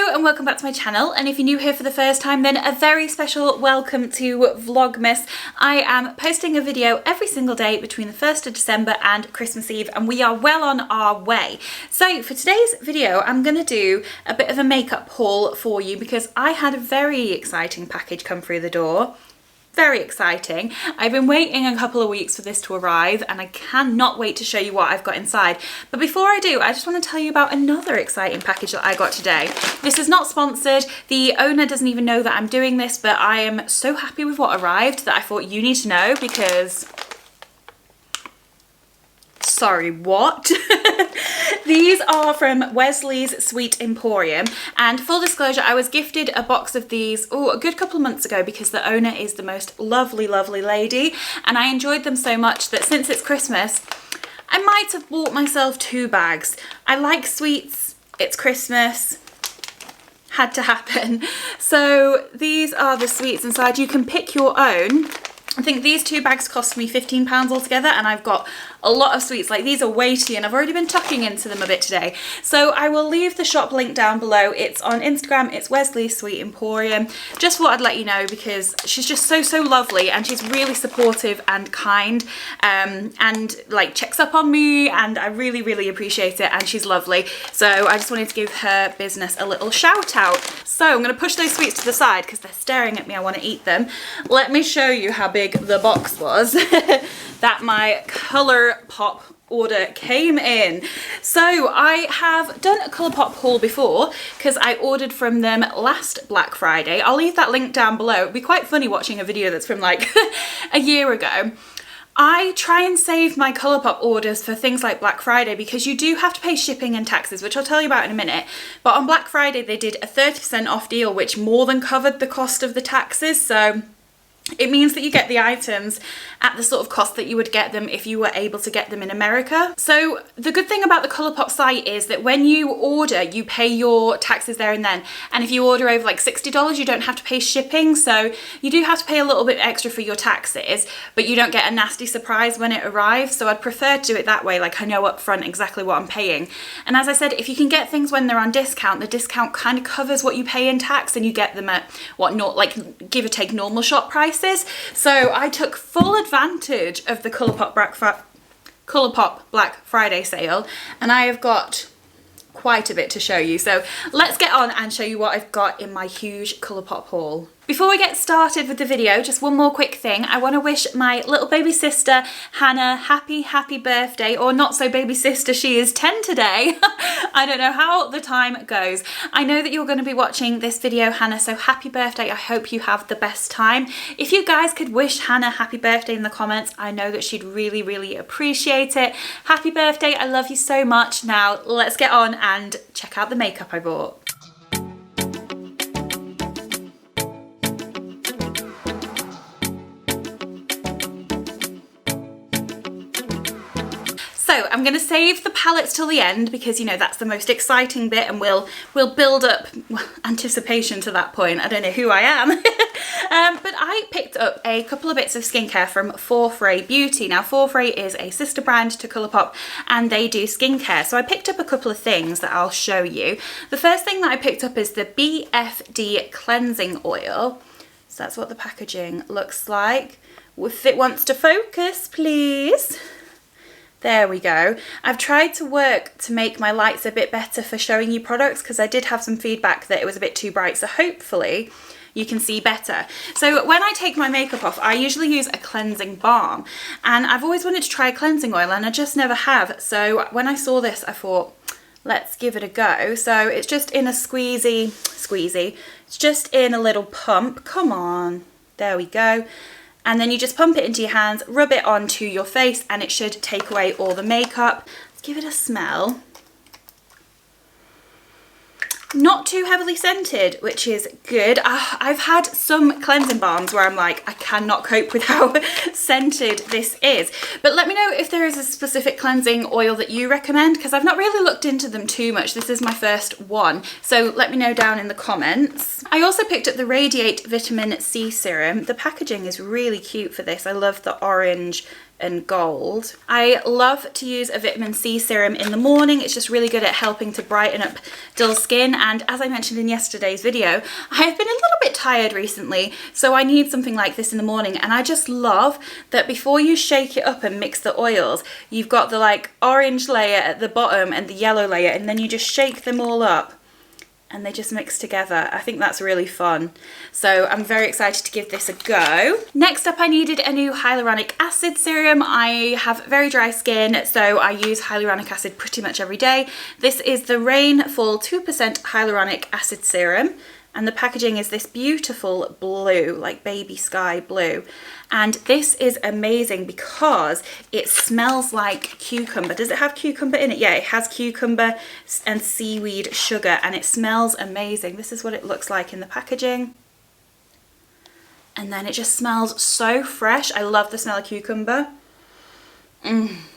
Hello and welcome back to my channel, and if you're new here for the first time then a very special welcome to Vlogmas. I am posting a video every single day between the 1st of December and Christmas Eve, and we are well on our way. So for today's video I'm going to do a bit of a makeup haul for you because I had a very exciting package come through the door. Very exciting. I've been waiting a couple of weeks for this to arrive and I cannot wait to show you what I've got inside. But before I do, I just want to tell you about another exciting package that I got today. This is not sponsored. The owner doesn't even know that I'm doing this, but I am so happy with what arrived that I thought you need to know because... Sorry, what? These are from Wesley's Sweet Emporium, and full disclosure, I was gifted a box of these a good couple of months ago because the owner is the most lovely lady, and I enjoyed them so much that since it's Christmas I might have bought myself 2 bags. I like sweets, it's Christmas, had to happen. So these are the sweets inside. You can pick your own. I think these 2 bags cost me £15 altogether, and I've got a lot of sweets. Like, these are weighty and I've already been tucking into them a bit today. So I will leave the shop link down below. It's on Instagram, it's Wesley's Sweet Emporium. Just thought I'd let you know because she's just so lovely, and she's really supportive and kind, and like checks up on me, and I really appreciate it, and she's lovely. So I just wanted to give her business a little shout out. So I'm going to push those sweets to the side because they're staring at me. I want to eat them. Let me show you how big the box was that my Colourpop order came in. So I have done a Colourpop haul before because I ordered from them last Black Friday. I'll leave that link down below. It'd be quite funny watching a video that's from like a year ago. I try and save my Colourpop orders for things like Black Friday because you do have to pay shipping and taxes, which I'll tell you about in a minute. But on Black Friday they did a 30% off deal, which more than covered the cost of the taxes. So it means that you get the items at the sort of cost that you would get them if you were able to get them in America. So the good thing about the Colourpop site is that when you order, you pay your taxes there and then. And if you order over like $60, you don't have to pay shipping. So you do have to pay a little bit extra for your taxes, but you don't get a nasty surprise when it arrives. So I'd prefer to do it that way. Like, I know up front exactly what I'm paying. And as I said, if you can get things when they're on discount, the discount kind of covers what you pay in tax, and you get them at what, not like give or take normal shop price. So I took full advantage of the Colourpop Black Friday sale, and I have got quite a bit to show you. So let's get on and show you what I've got in my huge Colourpop haul. Before we get started with the video, just one more quick thing. I want to wish my little baby sister Hannah happy birthday, or not so baby sister, she is 10 today. I don't know how the time goes. I know that you're going to be watching this video, Hannah, so happy birthday. I hope you have the best time. If you guys could wish Hannah happy birthday in the comments, I know that she'd really appreciate it. Happy birthday, I love you so much. Now let's get on and check out the makeup I bought. So I'm going to save the palettes till the end because, you know, that's the most exciting bit, and we'll build up anticipation to that point. I don't know who I am. But I picked up a couple of bits of skincare from Forfray Beauty. Now, Forfray is a sister brand to Colourpop, and they do skincare. So I picked up a couple of things that I'll show you. The first thing that I picked up is the BFD Cleansing Oil. So that's what the packaging looks like. If it wants to focus, please. There we go. I've tried to work to make my lights a bit better for showing you products because I did have some feedback that it was a bit too bright, so hopefully you can see better. So when I take my makeup off, I usually use a cleansing balm, and I've always wanted to try a cleansing oil and I just never have. So when I saw this, I thought, let's give it a go. So it's just in a squeezy, it's just in a little pump. Come on, there we go. And then you just pump it into your hands, rub it onto your face, and it should take away all the makeup. Let's give it a smell. Not too heavily scented, which is good. I've had some cleansing balms where I'm like, I cannot cope with how scented this is. But let me know if there is a specific cleansing oil that you recommend, because I've not really looked into them too much. This is my first one, so let me know down in the comments. I also picked up the Radiate Vitamin C Serum. The packaging is really cute for this. I love the orange and gold. I love to use a vitamin C serum in the morning. It's just really good at helping to brighten up dull skin, and as I mentioned in yesterday's video, I have been a little bit tired recently, so I need something like this in the morning. And I just love that before you shake it up and mix the oils, you've got the like orange layer at the bottom and the yellow layer, and then you just shake them all up and they just mix together. I think that's really fun. So I'm very excited to give this a go. Next up, I needed a new hyaluronic acid serum. I have very dry skin, so I use hyaluronic acid pretty much every day. This is the Rainfall 2% hyaluronic acid serum, and the packaging is this beautiful blue, like baby sky blue. And this is amazing because it smells like cucumber. Does it have cucumber in it? Yeah, it has cucumber and seaweed sugar, and it smells amazing. This is what it looks like in the packaging. And then it just smells so fresh. I love the smell of cucumber.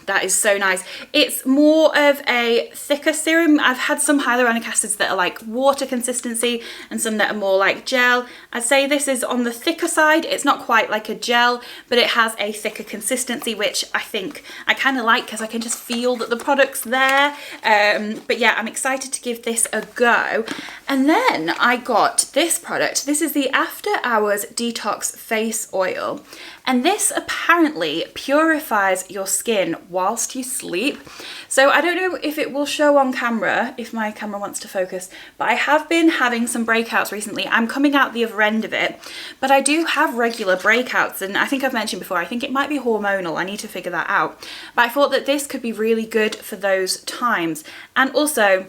That is so nice. It's more of a thicker serum. I've had some hyaluronic acids that are like water consistency and some that are more like gel. I'd say this is on the thicker side. It's not quite like a gel, but it has a thicker consistency, which I think I kind of like because I can just feel that the product's there. But yeah, I'm excited to give this a go. And then I got this product. This is the After Hours Detox Face Oil. And this apparently purifies your skin whilst you sleep. So I don't know if it will show on camera, if my camera wants to focus, but I have been having some breakouts recently. I'm coming out the other end of it, but I do have regular breakouts, and I think I've mentioned before, I think it might be hormonal. I need to figure that out. But I thought that this could be really good for those times. And also,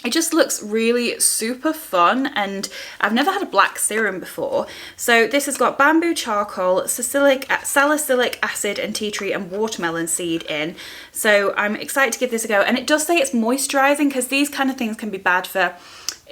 it just looks really super fun, and I've never had a black serum before. So this has got bamboo charcoal, salicylic acid and tea tree and watermelon seed in. So I'm excited to give this a go. And it does say it's moisturizing, because these kind of things can be bad for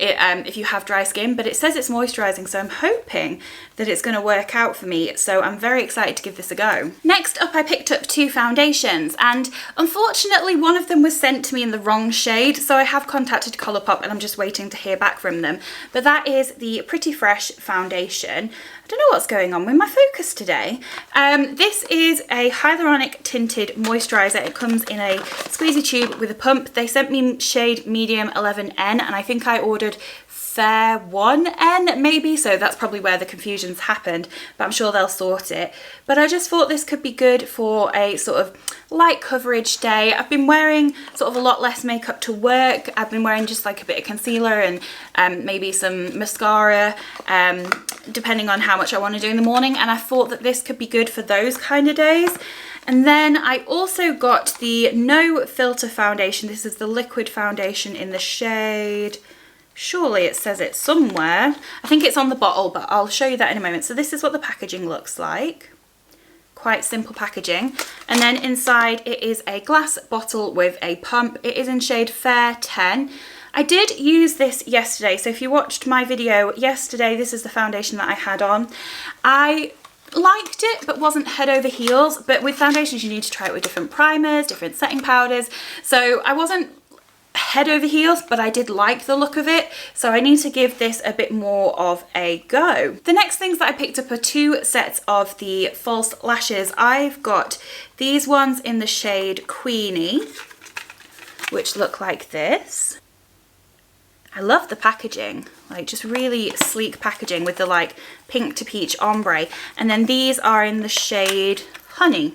it, if you have dry skin, but it says it's moisturizing, so I'm hoping that it's going to work out for me. So I'm very excited to give this a go. Next up, I picked up two foundations, and unfortunately one of them was sent to me in the wrong shade, so I have contacted Colourpop and I'm just waiting to hear back from them. But that is the Pretty Fresh foundation. I don't know what's going on with my focus today. This is a hyaluronic tinted moisturizer. It comes in a squeezy tube with a pump. They sent me shade medium 11N, and I think I ordered fair 1N maybe, so that's probably where the confusion's happened, but I'm sure they'll sort it. But I just thought this could be good for a sort of light coverage day. I've been wearing sort of a lot less makeup to work. I've been wearing just like a bit of concealer and maybe some mascara, depending on how much I want to do in the morning, and I thought that this could be good for those kind of days. And then I also got the No Filter foundation. This is the liquid foundation in the shade, surely it says it somewhere. I think it's on the bottle, but I'll show you that in a moment. So this is what the packaging looks like. Quite simple packaging. And then inside it is a glass bottle with a pump. It is in shade Fair 10. I did use this yesterday, so if you watched my video yesterday, this is the foundation that I had on. I liked it, but wasn't head over heels. But with foundations, you need to try it with different primers, different setting powders. So I wasn't head over heels, but I did like the look of it, so I need to give this a bit more of a go. The next things that I picked up are two sets of the false lashes. I've got these ones in the shade Queenie, which look like this. I love the packaging, like just really sleek packaging with the like pink to peach ombre. And then these are in the shade Honey.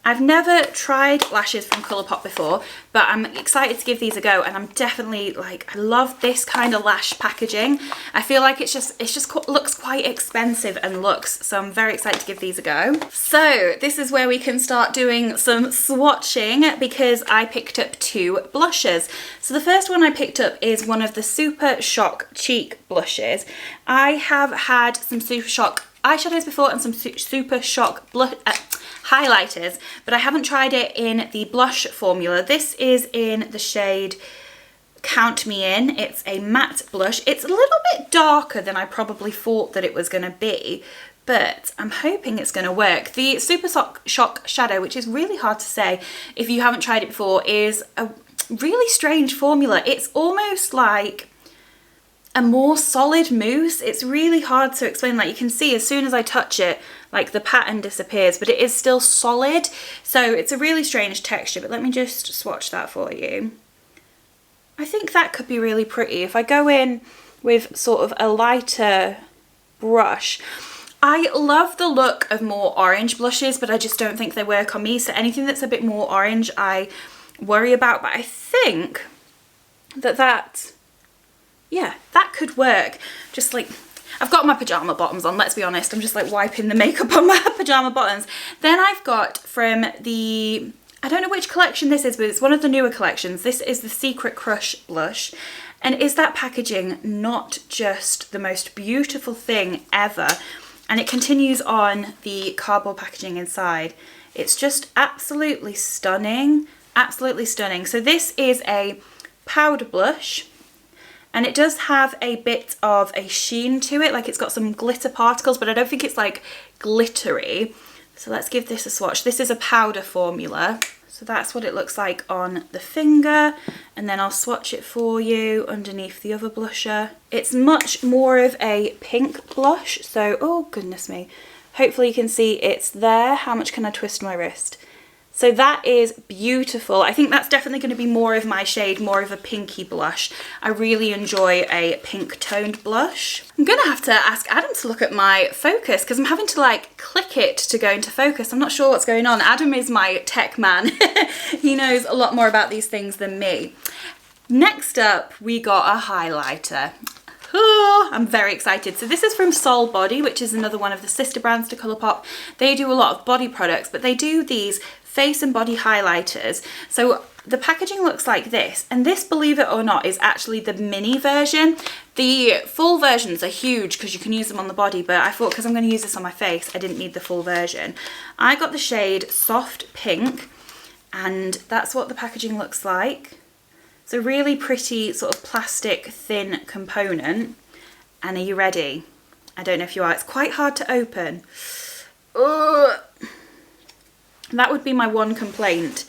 I've never tried lashes from Colourpop before, but I'm excited to give these a go, and I'm definitely like, I love this kind of lash packaging. I feel like it just looks quite expensive and looks, so I'm very excited to give these a go. So this is where we can start doing some swatching, because I picked up two blushes. So the first one I picked up is one of the Super Shock Cheek blushes. I have had some Super Shock eyeshadows before and some Super Shock highlighters, but I haven't tried it in the blush formula. This is in the shade Count Me In. It's a matte blush. It's a little bit darker than I probably thought that it was going to be, but I'm hoping it's going to work. The Super Shock shadow, which is really hard to say if you haven't tried it before, is a really strange formula. It's almost like a more solid mousse. It's really hard to explain. Like, you can see as soon as I touch it, like the pattern disappears, but it is still solid. So it's a really strange texture, but let me just swatch that for you. I think that could be really pretty. If I go in with sort of a lighter brush, I love the look of more orange blushes, but I just don't think they work on me. So anything that's a bit more orange, I worry about, but I think that yeah, that could work. Just like, I've got my pajama bottoms on, let's be honest. I'm just like wiping the makeup on my pajama bottoms. Then I've got from the, I don't know which collection this is, but it's one of the newer collections. This is the Secret Crush blush. And is that packaging not just the most beautiful thing ever? And it continues on the cardboard packaging inside. It's just absolutely stunning, absolutely stunning. So this is a powder blush. And it does have a bit of a sheen to it, like it's got some glitter particles, but I don't think it's like glittery. So let's give this a swatch. This is a powder formula. So that's what it looks like on the finger. And then I'll swatch it for you underneath the other blusher. It's much more of a pink blush. So, oh goodness me. Hopefully you can see it's there. How much can I twist my wrist? So that is beautiful. I think that's definitely going to be more of my shade, more of a pinky blush. I really enjoy a pink toned blush. I'm going to have to ask Adam to look at my focus because I'm having to like click it to go into focus. I'm not sure what's going on. Adam is my tech man. He knows a lot more about these things than me. Next up, we got a highlighter. Oh, I'm very excited. So this is from Soul Body, which is another one of the sister brands to Colourpop. They do a lot of body products, but they do these face and body highlighters. So the packaging looks like this, and this, believe it or not, is actually the mini version. The full versions are huge because you can use them on the body, but I thought because I'm going to use this on my face, I didn't need the full version. I got the shade Soft Pink, and that's what the packaging looks like. It's a really pretty sort of plastic thin component. And are you ready? I don't know if you are. It's quite hard to open. Ugh. That would be my one complaint.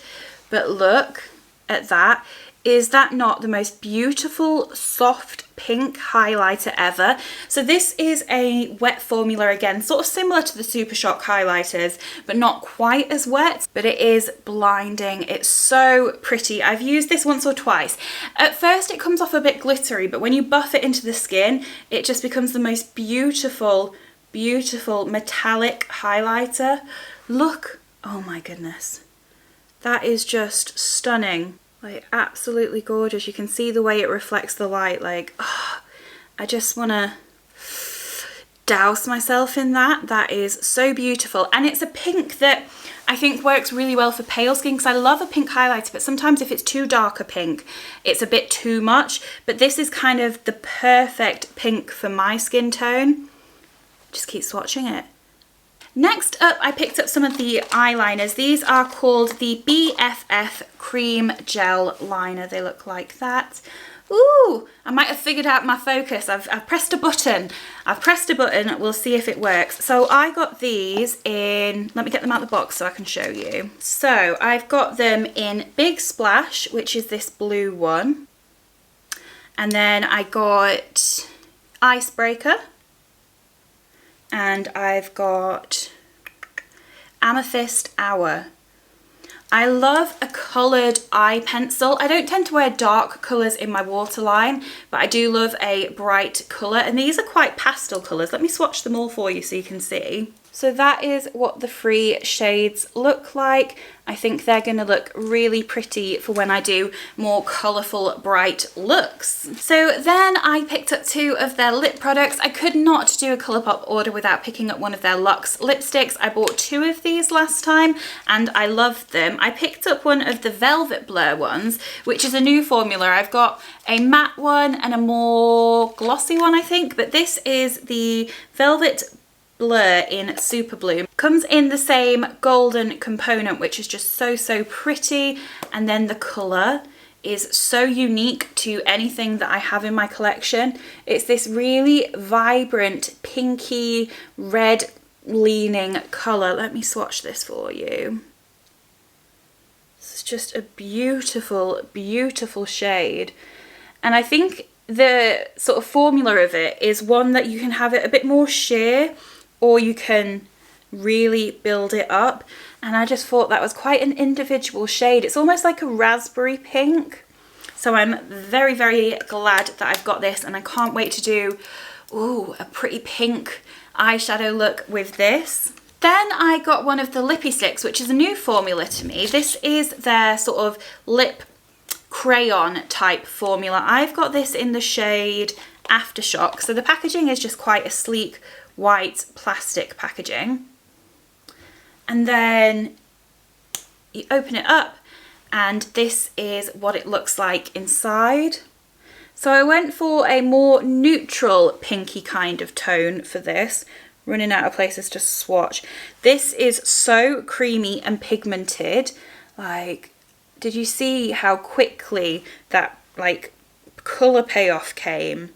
But look at that. Is that not the most beautiful soft pink highlighter ever? So this is a wet formula again, sort of similar to the Super Shock highlighters, but not quite as wet, but it is blinding. It's so pretty. I've used this once or twice. At first it comes off a bit glittery, but when you buff it into the skin, it just becomes the most beautiful, beautiful metallic highlighter. Look, oh my goodness. That is just stunning. Like, absolutely gorgeous. You can see the way it reflects the light. Like, oh, I just want to douse myself in that. That is so beautiful. And it's a pink that I think works really well for pale skin, because I love a pink highlighter, but sometimes if it's too dark a pink, it's a bit too much. But this is kind of the perfect pink for my skin tone. Just keep swatching it. Next up, I picked up some of the eyeliners. These are called the BFF Cream Gel Liner. They look like that. Ooh, I might have figured out my focus. I've pressed a button. I've pressed a button. We'll see if it works. So I got these in, let me get them out of the box so I can show you. So I've got them in Big Splash, which is this blue one. And then I got Icebreaker. And I've got Amethyst Hour. I love a coloured eye pencil. I don't tend to wear dark colours in my waterline, but I do love a bright colour. And these are quite pastel colours. Let me swatch them all for you so you can see. So that is what the 3 shades look like. I think they're going to look really pretty for when I do more colourful, bright looks. So then I picked up 2 of their lip products. I could not do a Colourpop order without picking up one of their Luxe lipsticks. I bought 2 of these last time and I loved them. I picked up one of the Velvet Blur ones, which is a new formula. I've got a matte one and a more glossy one, I think, but this is the Velvet Blur in Super Blue. Comes in the same golden component, which is just so pretty, and then the colour is so unique to anything that I have in my collection. It's this really vibrant pinky red leaning colour. Let me swatch this for you. It's just a beautiful, beautiful shade. And I think the sort of formula of it is one that you can have it a bit more sheer, or you can really build it up. And I just thought that was quite an individual shade. It's almost like a raspberry pink. So I'm very, very glad that I've got this, and I can't wait to do, ooh, a pretty pink eyeshadow look with this. Then I got one of the lippy sticks, which is a new formula to me. This is their sort of lip crayon type formula. I've got this in the shade Aftershock. So the packaging is just quite a sleek white plastic packaging. And then you open it up, and this is what it looks like inside. So I went for a more neutral pinky kind of tone for this. Running out of places to swatch. This is so creamy and pigmented. Like, did you see how quickly that like colour payoff came?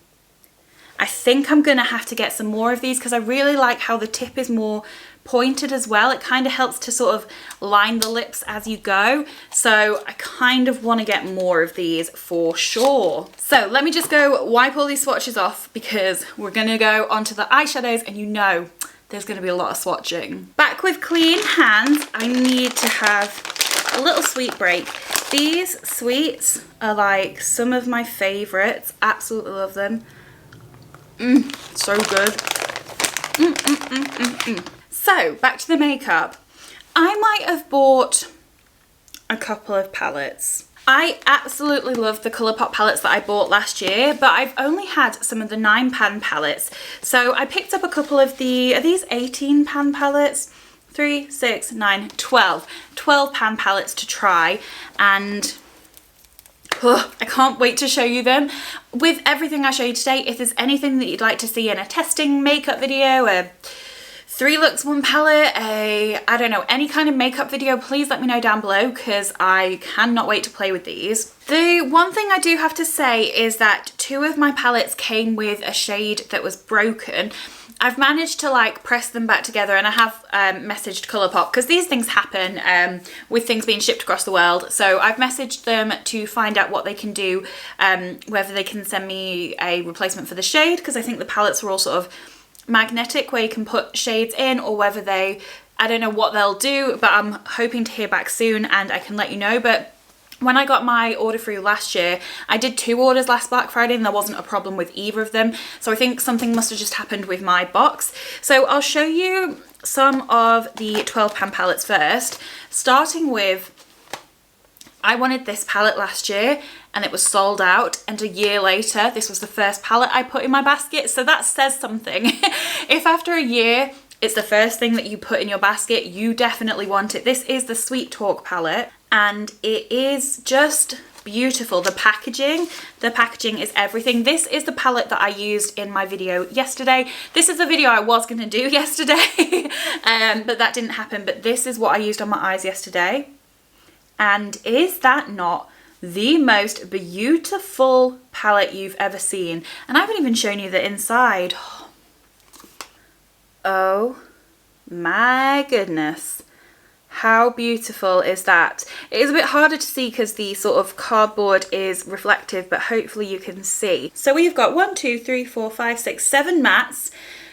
I think I'm gonna have to get some more of these because I really like how the tip is more pointed as well. It kind of helps to sort of line the lips as you go. So I kind of want to get more of these for sure. So let me just go wipe all these swatches off because we're going to go onto the eyeshadows, and you know there's going to be a lot of swatching. Back with clean hands, I need to have a little sweet break. These sweets are like some of my favorites. Absolutely love them. So good. So, back to the makeup. I might have bought a couple of palettes. I absolutely love the Colourpop palettes that I bought last year, but I've only had some of the 9-pan palettes. So I picked up a couple of the, are these 18-pan palettes? 3, 6, 9, 12. 12-pan palettes to try, and I can't wait to show you them. With everything I show you today, if there's anything that you'd like to see in a testing makeup video, a 3 looks 1 palette, I don't know, any kind of makeup video, please let me know down below because I cannot wait to play with these. The one thing I do have to say is that 2 of my palettes came with a shade that was broken. I've managed to like press them back together, and I have messaged Colourpop because these things happen with things being shipped across the world. So I've messaged them to find out what they can do, whether they can send me a replacement for the shade, because I think the palettes were all sort of magnetic where you can put shades in, or whether they, I don't know what they'll do, but I'm hoping to hear back soon and I can let you know. But when I got my order through last year, I did 2 orders last Black Friday and there wasn't a problem with either of them. So I think something must have just happened with my box. So I'll show you some of the 12-pan palettes first, starting with, I wanted this palette last year and it was sold out, and a year later this was the first palette I put in my basket, so that says something. If after a year it's the first thing that you put in your basket, you definitely want it. This is the Sweet Talk palette, and it is just beautiful. The packaging is everything. This is the palette that I used in my video yesterday. This is the video I was going to do yesterday, but that didn't happen. But this is what I used on my eyes yesterday. And is that not the most beautiful palette you've ever seen? And I haven't even shown you the inside. Oh my goodness. How beautiful is that? It is a bit harder to see because the sort of cardboard is reflective, but hopefully you can see. So we've got 1, 2, 3, 4, 5, 6, 7 mattes,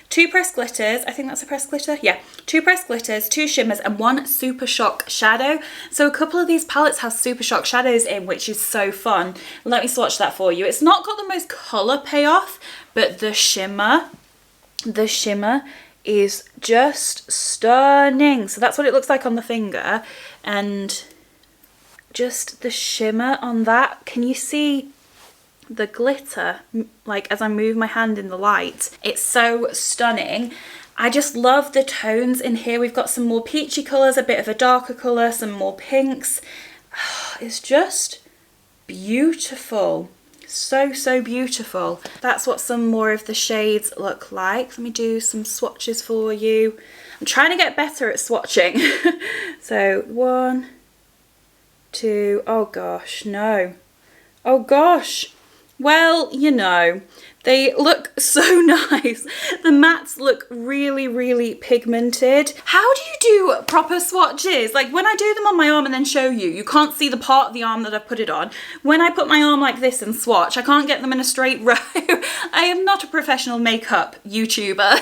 2 pressed glitters, I think that's a pressed glitter, yeah, 2 pressed glitters, 2 shimmers, and 1 Super Shock shadow. So a couple of these palettes have Super Shock shadows in, which is so fun. Let me swatch that for you. It's not got the most colour payoff, but the shimmer is just stunning. So that's what it looks like on the finger, and just the shimmer on that. Can you see the glitter, like as I move my hand in the light? It's so stunning. I just love the tones in here. We've got some more peachy colours, a bit of a darker colour, some more pinks. It's just beautiful. So beautiful. That's what some more of the shades look like. Let me do some swatches for you. I'm trying to get better at swatching. So 1, 2, oh gosh, no. Oh gosh. Well, you know, they look so nice. The mattes look really, really pigmented. How do you do proper swatches? Like when I do them on my arm and then show you, you can't see the part of the arm that I've put it on. When I put my arm like this and swatch, I can't get them in a straight row. I am not a professional makeup YouTuber,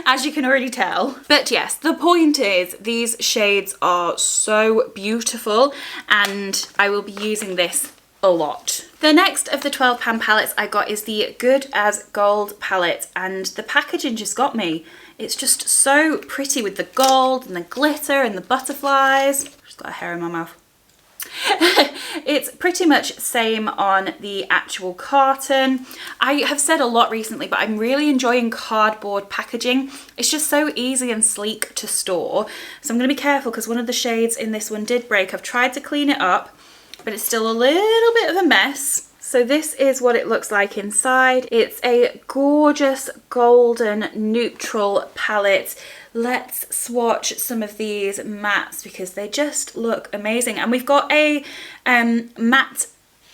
as you can already tell. But yes, the point is these shades are so beautiful and I will be using this a lot. The next of the £12 palettes I got is the Good as Gold palette, and the packaging just got me. It's just so pretty with the gold and the glitter and the butterflies. Just got a hair in my mouth. It's pretty much same on the actual carton. I have said a lot recently, but I'm really enjoying cardboard packaging. It's just so easy and sleek to store. So I'm going to be careful because one of the shades in this one did break. I've tried to clean it up, but it's still a little bit of a mess. So this is what it looks like inside. It's a gorgeous golden neutral palette. Let's swatch some of these mattes because they just look amazing. And we've got a matte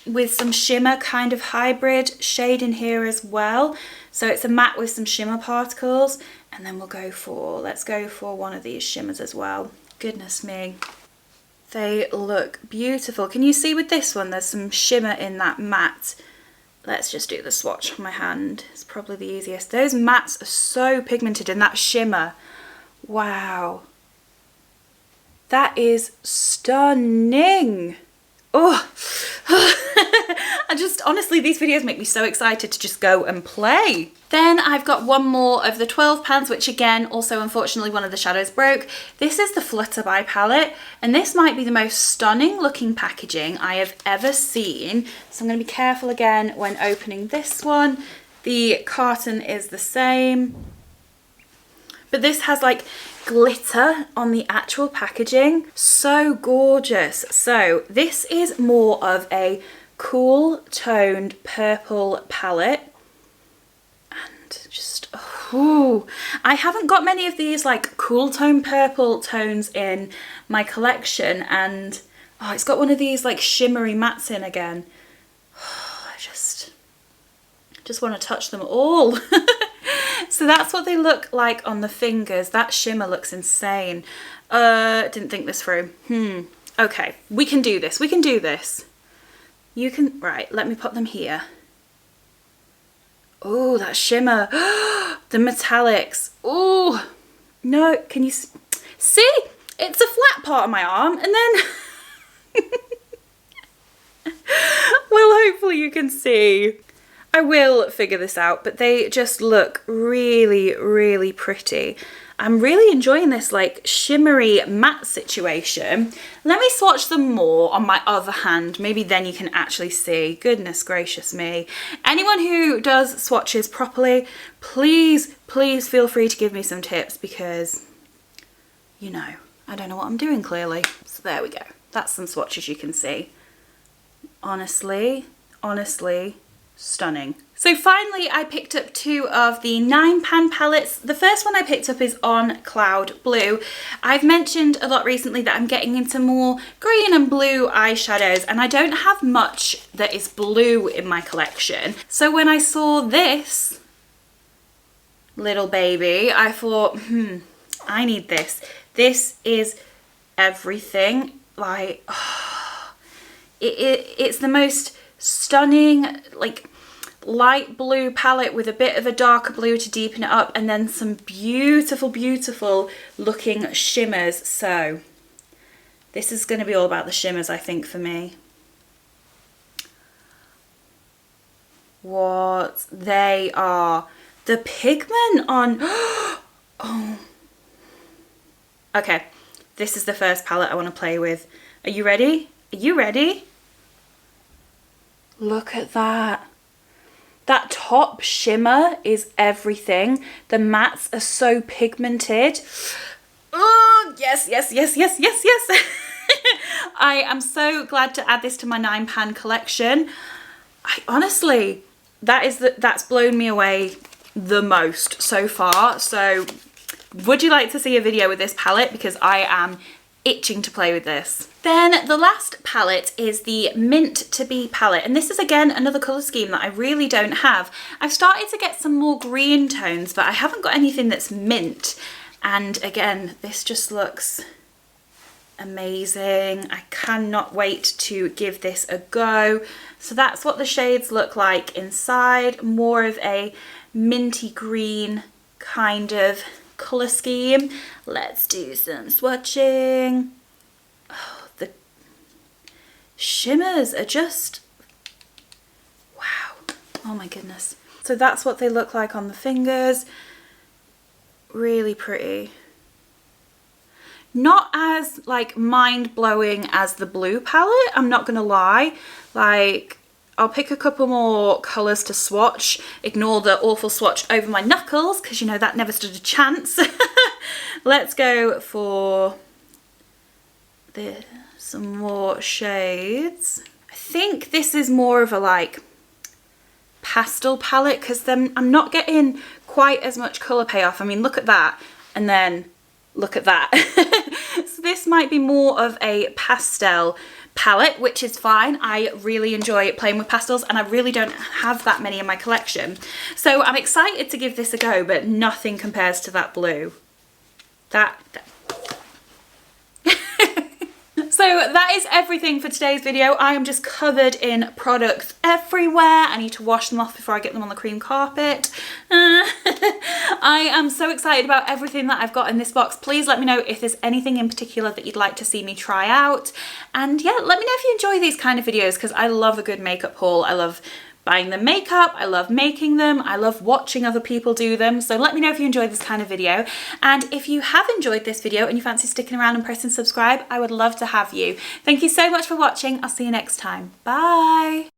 with some shimmer kind of hybrid shade in here as well. So it's a matte with some shimmer particles. And then let's go for one of these shimmers as well. Goodness me. They look beautiful. Can you see with this one, there's some shimmer in that matte. Let's just do the swatch on my hand. It's probably the easiest. Those mattes are so pigmented and that shimmer. Wow. That is stunning. Oh, honestly, these videos make me so excited to just go and play. Then I've got one more of the £12, which again, also unfortunately one of the shadows broke. This is the Flutterby palette, and this might be the most stunning looking packaging I have ever seen. So I'm going to be careful again when opening this one. The carton is the same, but this has like glitter on the actual packaging. So gorgeous. So this is more of a cool toned purple palette, and just I haven't got many of these like cool tone purple tones in my collection, and it's got one of these like shimmery mattes in again. I just want to touch them all. So that's what they look like on the fingers. That shimmer looks insane. Didn't think this through. Okay, we can do this. We can do this. You can, right, let me put them here. Oh, that shimmer. The metallics. Oh, no, can you see? It's a flat part of my arm, and then well, hopefully you can see. I will figure this out, but they just look really, really pretty. I'm really enjoying this like shimmery matte situation. Let me swatch them more on my other hand. Maybe then you can actually see. Goodness gracious me. Anyone who does swatches properly, please, please feel free to give me some tips because, you know, I don't know what I'm doing clearly. So there we go. That's some swatches you can see. Honestly, stunning. So finally I picked up two of the £9 palettes. The first one I picked up is on Cloud Blue. I've mentioned a lot recently that I'm getting into more green and blue eyeshadows, and I don't have much that is blue in my collection. So when I saw this little baby, I thought, I need this. This is everything. Like, it's the most stunning, like, light blue palette with a bit of a darker blue to deepen it up, and then some beautiful, beautiful looking shimmers. So this is going to be all about the shimmers, I think, for me. What they are. The pigment on... oh. Okay, this is the first palette I want to play with. Are you ready? Are you ready? Look at that. That top shimmer is everything. The mattes are so pigmented. Oh, yes, yes, yes, yes, yes, yes. I am so glad to add this to my £9 collection. Honestly, that's blown me away the most so far. So would you like to see a video with this palette? Because I am itching to play with this. Then the last palette is the Mint to Be palette, and this is again another colour scheme that I really don't have. I've started to get some more green tones, but I haven't got anything that's mint. And again, this just looks amazing. I cannot wait to give this a go. So that's what the shades look like inside, more of a minty green kind of colour scheme. Let's do some swatching. Oh, the shimmers are just, wow. Oh my goodness. So that's what they look like on the fingers. Really pretty. Not as like mind-blowing as the blue palette, I'm not gonna lie. Like, I'll pick a couple more colours to swatch. Ignore the awful swatch over my knuckles, because you know that never stood a chance. Let's go for some more shades. I think this is more of a like pastel palette, because then I'm not getting quite as much colour payoff. I mean, look at that, and then look at that. So this might be more of a pastel palette, which is fine. I really enjoy playing with pastels, and I really don't have that many in my collection. So I'm excited to give this a go, but nothing compares to that blue. So that is everything for today's video. I am just covered in products everywhere. I need to wash them off before I get them on the cream carpet. I am so excited about everything that I've got in this box. Please let me know if there's anything in particular that you'd like to see me try out. And yeah, let me know if you enjoy these kind of videos, because I love a good makeup haul. I love buying them makeup, I love making them, I love watching other people do them. So let me know if you enjoyed this kind of video. And if you have enjoyed this video and you fancy sticking around and pressing subscribe, I would love to have you. Thank you so much for watching. I'll see you next time. Bye.